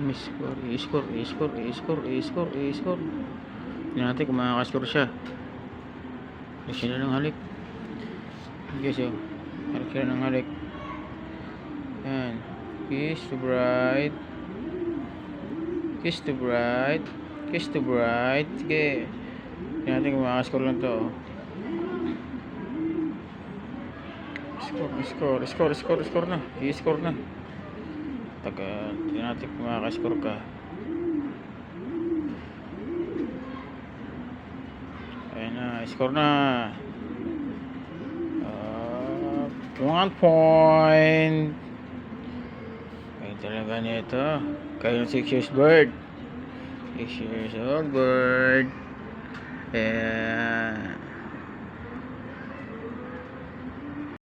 Umiscore, i-score, i-score, i-score, i-score, i-score. Tignan natin kung makaka-score siya. Halik siya ng halik. Guys, oh. Halik siya ng halik. Yan. Kiss to bright. Kiss to bright. Kiss to bright. Sige. Tignan natin kung makaka-score lang to. Score na. I-score na. Tignan natin kung makaka-score ka. Ayan na, score na. 1 point. Kaya talaga nito. Kaya 6 years bird. 6 years old bird. Ayan.